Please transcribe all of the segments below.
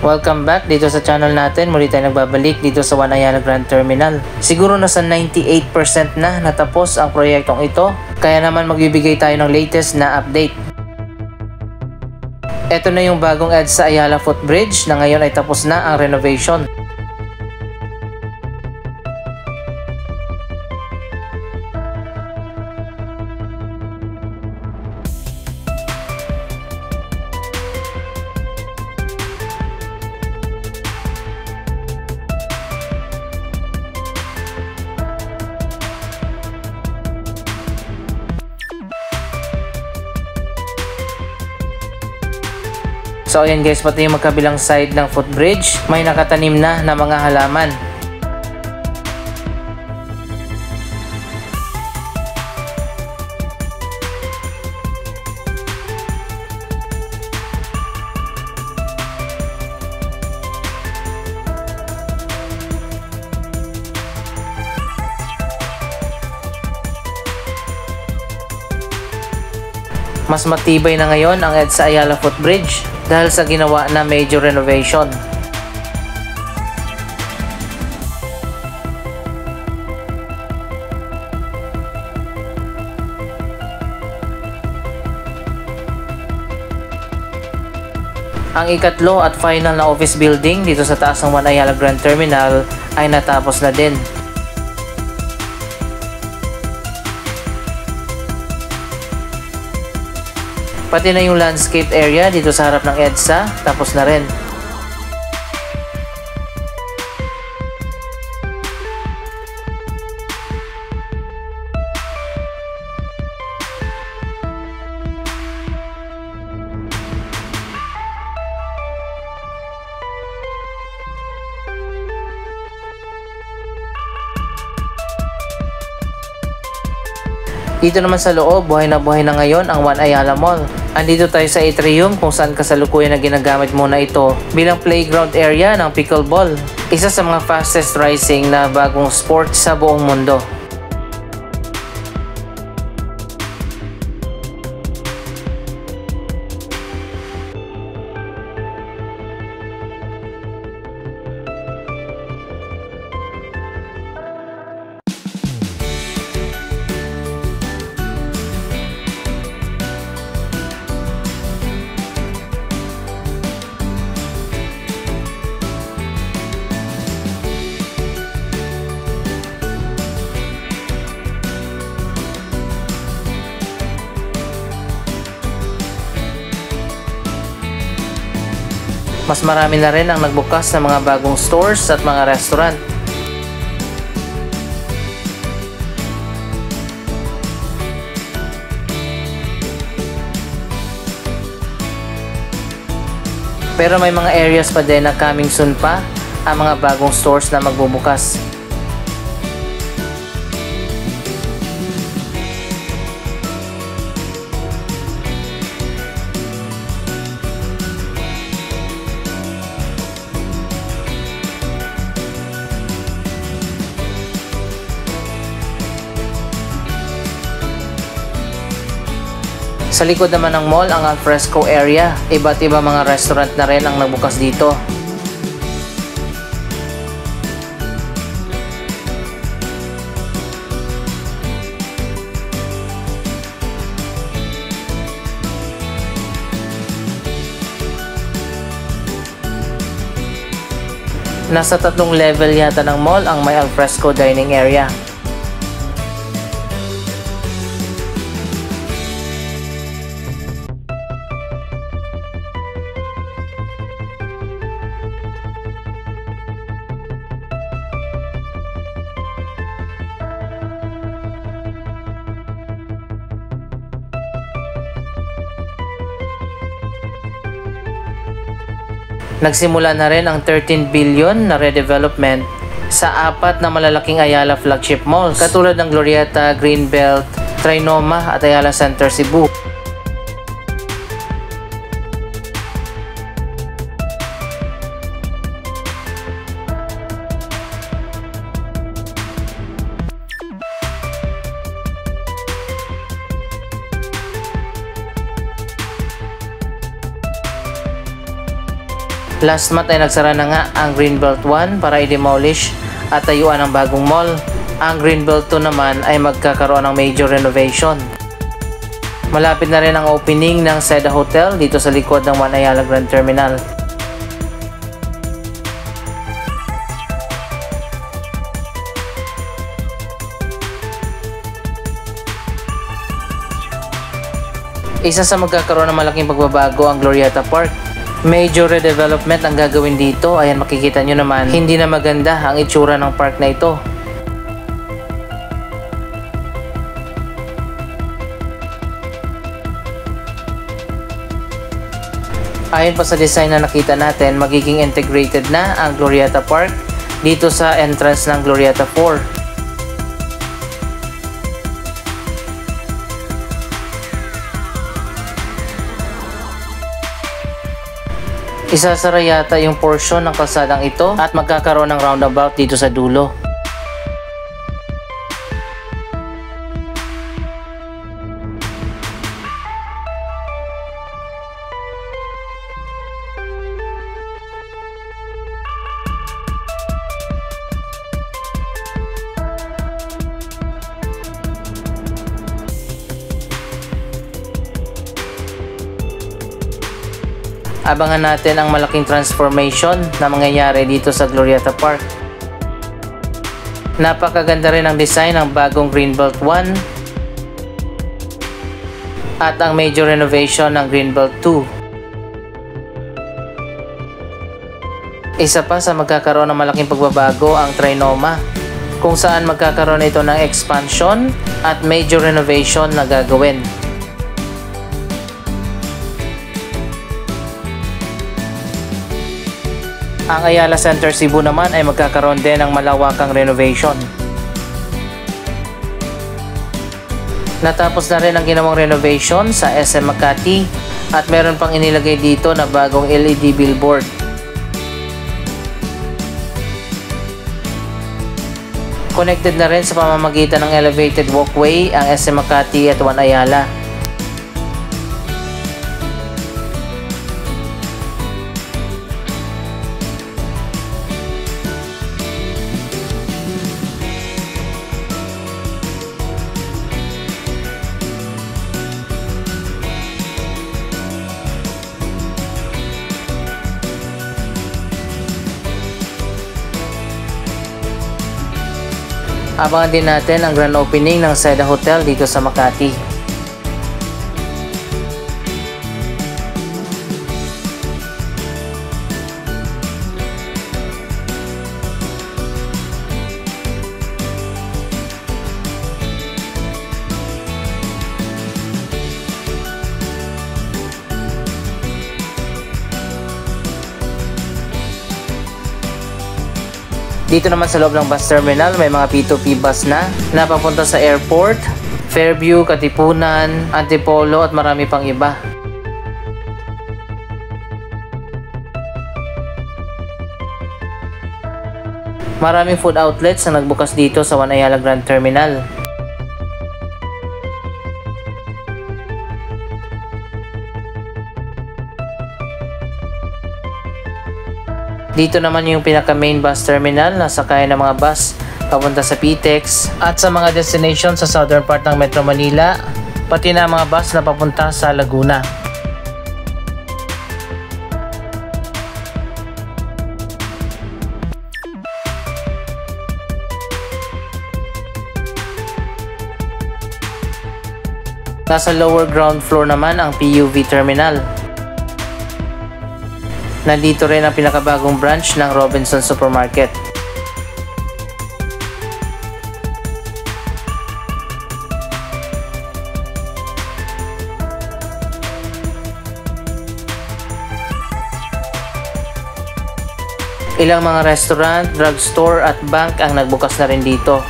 Welcome back dito sa channel natin. Muli tayo nagbabalik dito sa One Ayala Grand Terminal. Siguro nasa 98% na natapos ang proyektong ito. Kaya naman magbibigay tayo ng latest na update. Ito na yung bagong EDSA Ayala Footbridge na ngayon ay tapos na ang renovation. So ayan guys, pati yung magkabilang side ng footbridge, may nakatanim na mga halaman. Mas matibay na ngayon ang EDSA Ayala Footbridge dahil sa ginawa na major renovation. Ang ikatlo at final na office building dito sa taas ng One Ayala Grand Terminal ay natapos na din. Pati na yung landscape area dito sa harap ng EDSA, tapos na rin. Dito naman sa loob, buhay na ngayon ang One Ayala Mall. Andito tayo sa atrium kung saan kasalukuyan na ginagamit muna ito bilang playground area ng pickleball. Isa sa mga fastest rising na bagong sport sa buong mundo. Mas marami na rin ang nagbukas ng mga bagong stores at mga restaurant. Pero may mga areas pa din na coming soon pa ang mga bagong stores na magbubukas. Sa likod naman ng mall, ang alfresco area. Iba't iba mga restaurant na rin ang nagbukas dito. Nasa 3 level yata ng mall ang may alfresco dining area. Nagsimula na rin ang 13 billion na redevelopment sa 4 na malalaking Ayala flagship malls katulad ng Glorietta, Greenbelt, Trinoma at Ayala Center Cebu. Last month ay nagsara na nga ang Greenbelt 1 para i-demolish at tayuan ng bagong mall. Ang Greenbelt 2 naman ay magkakaroon ng major renovation. Malapit na rin ang opening ng Seda Hotel dito sa likod ng One Ayala Grand Terminal. Isa sa magkakaroon ng malaking pagbabago ang Glorieta Park. Major redevelopment ang gagawin dito. Ayan, makikita nyo naman, hindi na maganda ang itsura ng park na ito. Ayon pa sa design na nakita natin, magiging integrated na ang Glorieta Park dito sa entrance ng Glorieta 4. Isasara yata yung portion ng kalsadang ito at magkakaroon ng roundabout dito sa dulo. Abangan natin ang malaking transformation na mangyayari dito sa Glorieta Park. Napakaganda rin ang design ng bagong Greenbelt 1 at ang major renovation ng Greenbelt 2. Isa pa sa magkakaroon ng malaking pagbabago ang Trinoma, kung saan magkakaroon ito ng expansion at major renovation na gagawin. Ang Ayala Center Cebu naman ay magkakaroon din ng malawakang renovation. Natapos na rin ang ginawang renovation sa SM Makati at meron pang inilagay dito na bagong LED billboard. Connected na rin sa pamamagitan ng elevated walkway ang SM Makati at One Ayala. Abangan din natin ang grand opening ng Seda Hotel dito sa Makati. Dito naman sa loob ng bus terminal, may mga P2P bus na papunta sa airport, Fairview, Katipunan, Antipolo at marami pang iba. Maraming food outlets na nagbukas dito sa One Ayala Grand Terminal. Dito naman yung pinaka main bus terminal na sakayan ng mga bus papunta sa PTEX at sa mga destination sa southern part ng Metro Manila, pati na mga bus na papunta sa Laguna. Nasa lower ground floor naman ang PUV terminal. Nandito rin ang pinakabagong branch ng Robinson Supermarket. Ilang mga restaurant, drugstore at bank ang nagbukas na rin dito.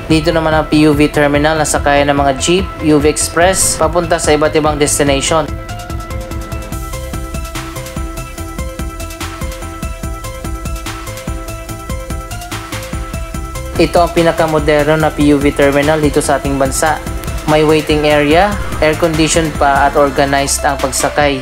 Dito naman ang PUV terminal na sakayan ng mga jeep, UV Express, papunta sa iba't ibang destination. Ito ang pinakamoderno na PUV terminal dito sa ating bansa. May waiting area, air-conditioned pa at organized ang pagsakay.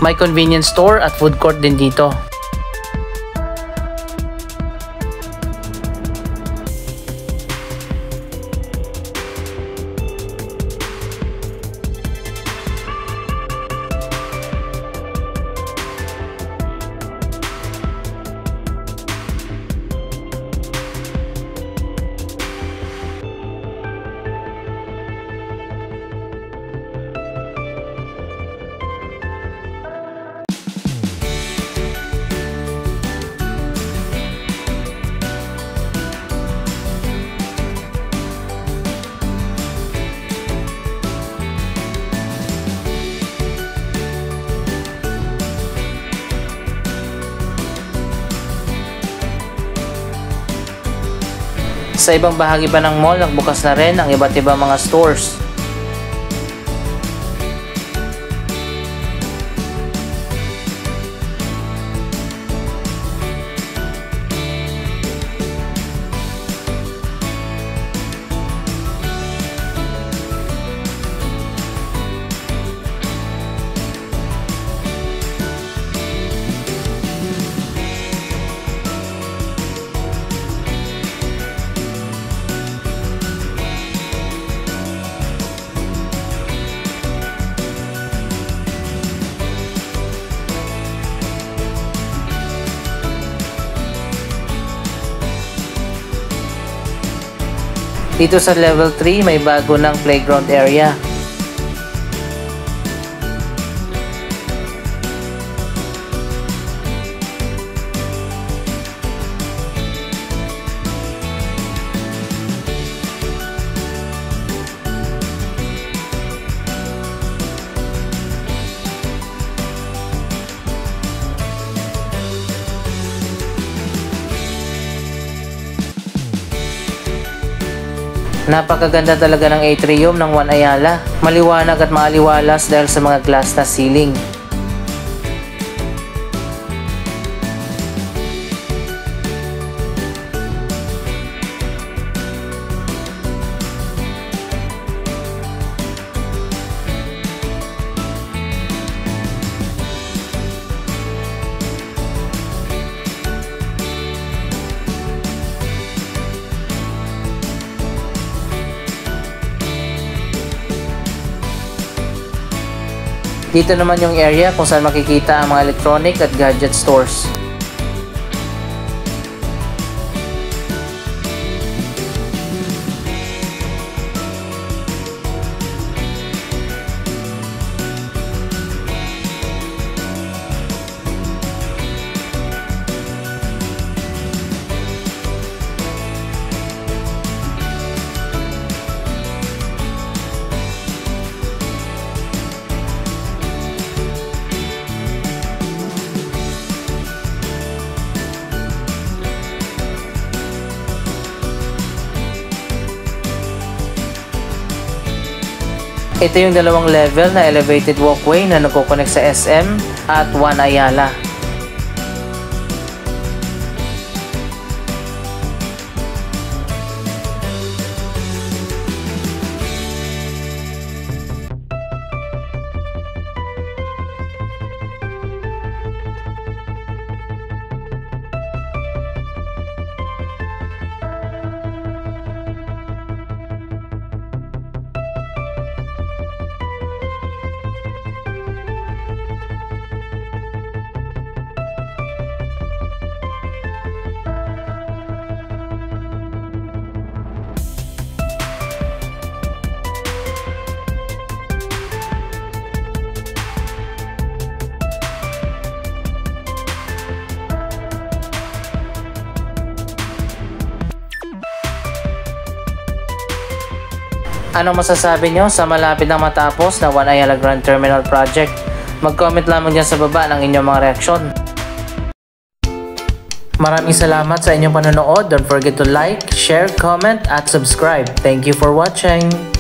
May convenience store at food court din dito. Sa ibang bahagi pa ng mall, nagbukas na rin ang iba't ibang mga stores. Dito sa level 3 may bago ng playground area. Napakaganda talaga ng atrium ng One Ayala. Maliwanag at maaliwalas dahil sa mga glass na ceiling. Dito naman yung area kung saan makikita ang mga electronic at gadget stores. Ito yung dalawang level na elevated walkway na nagkoconnect sa SM at One Ayala. Anong masasabi nyo sa malapit na matapos na One Ayala Grand Terminal Project? Mag-comment lamang dyan sa baba ng inyong mga reaksyon. Maraming salamat sa inyong panonood. Don't forget to like, share, comment, at subscribe. Thank you for watching.